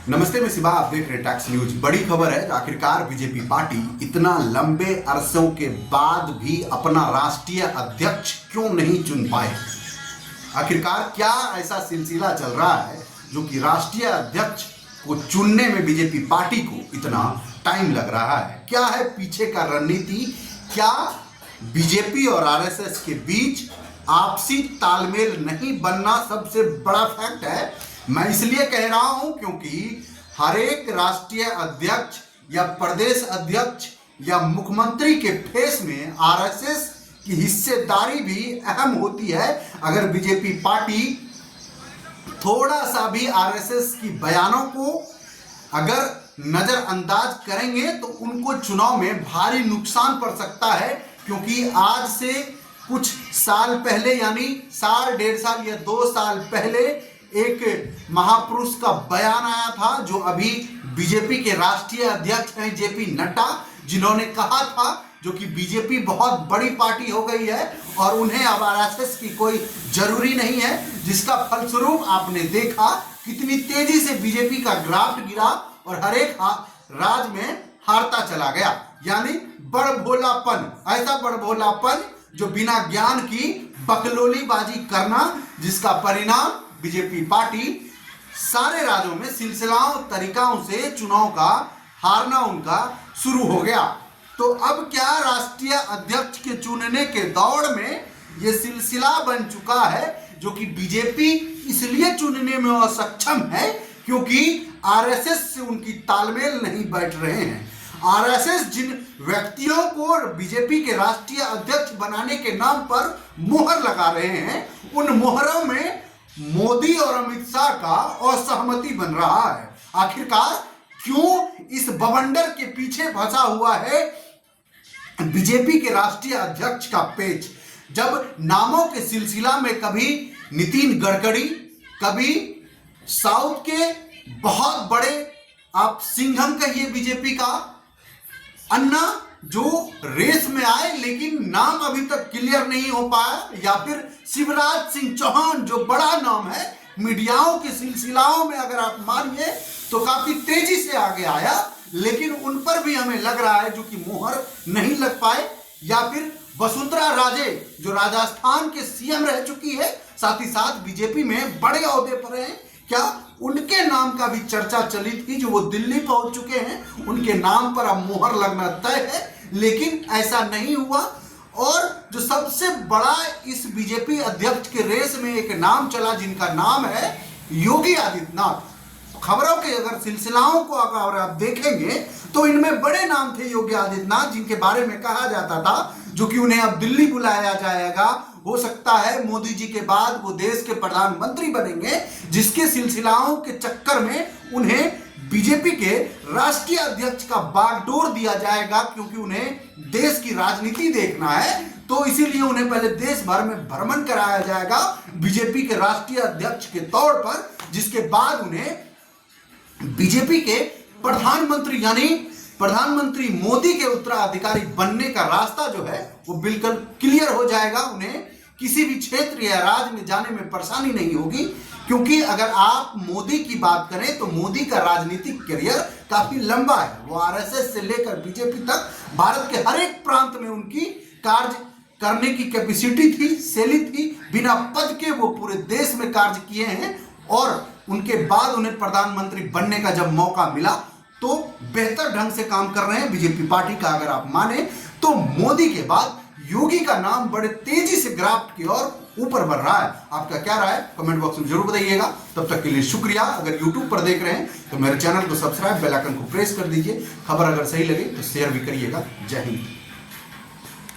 नमस्ते, मैं शिवा, आप देख रहे हैं टैक्स न्यूज। बड़ी खबर है, आखिरकार बीजेपी पार्टी इतना लंबे अरसों के बाद भी अपना राष्ट्रीय अध्यक्ष क्यों नहीं चुन पाए। आखिरकार क्या ऐसा सिलसिला चल रहा है जो कि राष्ट्रीय अध्यक्ष को चुनने में बीजेपी पार्टी को इतना टाइम लग रहा है। क्या है पीछे का रणनीति, क्या बीजेपी और आरएसएस के बीच आपसी तालमेल नहीं बनना सबसे बड़ा फैक्ट है। मैं इसलिए कह रहा हूं क्योंकि हर एक राष्ट्रीय अध्यक्ष या प्रदेश अध्यक्ष या मुख्यमंत्री के फेस में आरएसएस की हिस्सेदारी भी अहम होती है। अगर बीजेपी पार्टी थोड़ा सा भी आरएसएस की बयानों को अगर नजरअंदाज करेंगे तो उनको चुनाव में भारी नुकसान पड़ सकता है, क्योंकि आज से कुछ साल पहले यानी साल, डेढ़ साल या 2 साल पहले एक महापुरुष का बयान आया था, जो अभी बीजेपी के राष्ट्रीय अध्यक्ष हैं जेपी नड्डा, जिन्होंने कहा था जो कि बीजेपी बहुत बड़ी पार्टी हो गई है और उन्हें अब आरएसएस की कोई जरूरी नहीं है, जिसका फलस्वरूप आपने देखा कितनी तेजी से बीजेपी का ग्राफ गिरा और हर एक राज्य में हारता चला गया। यानी बड़भोलापन, ऐसा बड़भोलापन जो बिना ज्ञान की बकलोलीबाजी करना, जिसका परिणाम बीजेपी पार्टी सारे राज्यों में सिलसिलाओं तरीकाओं से चुनाव का हारना उनका शुरू हो गया। तो अब क्या राष्ट्रीय अध्यक्ष के चुनने के दौड़ में यह सिलसिला बन चुका है, जो कि बीजेपी इसलिए चुनने में असक्षम है क्योंकि आरएसएस से उनकी तालमेल नहीं बैठ रहे हैं। आरएसएस जिन व्यक्तियों को बीजेपी के राष्ट्रीय अध्यक्ष बनाने के नाम पर मुहर लगा रहे हैं, उन मुहरों में मोदी और अमित शाह का असहमति बन रहा है। आखिरकार क्यों इस बवंडर के पीछे फंसा हुआ है बीजेपी के राष्ट्रीय अध्यक्ष का पेच, जब नामों के सिलसिला में कभी नितिन गडकरी, कभी साउथ के बहुत बड़े आप सिंघम कहिए बीजेपी का अन्ना, जो रेस में आए लेकिन नाम अभी तक क्लियर नहीं हो पाया, या फिर शिवराज सिंह चौहान जो बड़ा नाम है, मीडियाओं के सिलसिलाओं में अगर आप मानिए तो काफी तेजी से आगे आया, लेकिन उन पर भी हमें लग रहा है जो कि मोहर नहीं लग पाए। या फिर वसुंधरा राजे जो राजस्थान के सीएम रह चुकी है, साथ ही साथ बीजेपी में बड़े ओहदे पर हैं, क्या उनके नाम का भी चर्चा चली थी, जो वो दिल्ली पहुंच चुके हैं, उनके नाम पर अब मोहर लगना तय है, लेकिन ऐसा नहीं हुआ। और जो सबसे बड़ा इस बीजेपी अध्यक्ष के रेस में एक नाम चला, जिनका नाम है योगी आदित्यनाथ। खबरों के अगर सिलसिलाओं को अगर आप देखेंगे तो इनमें बड़े नाम थे योगी आदित्यनाथ, जिनके बारे में कहा जाता था जो कि उन्हें अब दिल्ली बुलाया जाएगा, हो सकता है मोदी जी के बाद वो देश के प्रधानमंत्री बनेंगे, जिसके सिलसिलाओं के चक्कर में उन्हें बीजेपी के राष्ट्रीय अध्यक्ष का बागडोर दिया जाएगा, क्योंकि उन्हें देश की राजनीति देखना है। तो इसीलिए उन्हें पहले देश भर में भ्रमण कराया जाएगा बीजेपी के राष्ट्रीय अध्यक्ष के तौर पर, जिसके बाद उन्हें बीजेपी के प्रधानमंत्री यानी प्रधानमंत्री मोदी के उत्तराधिकारी बनने का रास्ता जो है वो बिल्कुल क्लियर हो जाएगा। उन्हें किसी भी क्षेत्र या राज्य में जाने में परेशानी नहीं होगी, क्योंकि अगर आप मोदी की बात करें तो मोदी का राजनीतिक करियर काफी लंबा है। वो आरएसएस से लेकर बीजेपी तक भारत के हर एक प्रांत में उनकी कार्य करने की कैपेसिटी थी, शैली थी, बिना पद के वो पूरे देश में कार्य किए हैं। और उनके बाद उन्हें प्रधानमंत्री बनने का जब मौका मिला तो बेहतर ढंग से काम कर रहे हैं बीजेपी पार्टी का। अगर आप माने तो मोदी के बाद योगी का नाम बड़े तेजी से ग्राफ की ओर ऊपर बढ़ रहा है। आपका क्या राय है कमेंट बॉक्स में जरूर बताइएगा। तब तक के लिए शुक्रिया। अगर यूट्यूब पर देख रहे हैं तो मेरे चैनल को सब्सक्राइब, बेल आइकन को प्रेस कर दीजिए। खबर अगर सही लगे तो शेयर भी करिएगा। जय हिंद।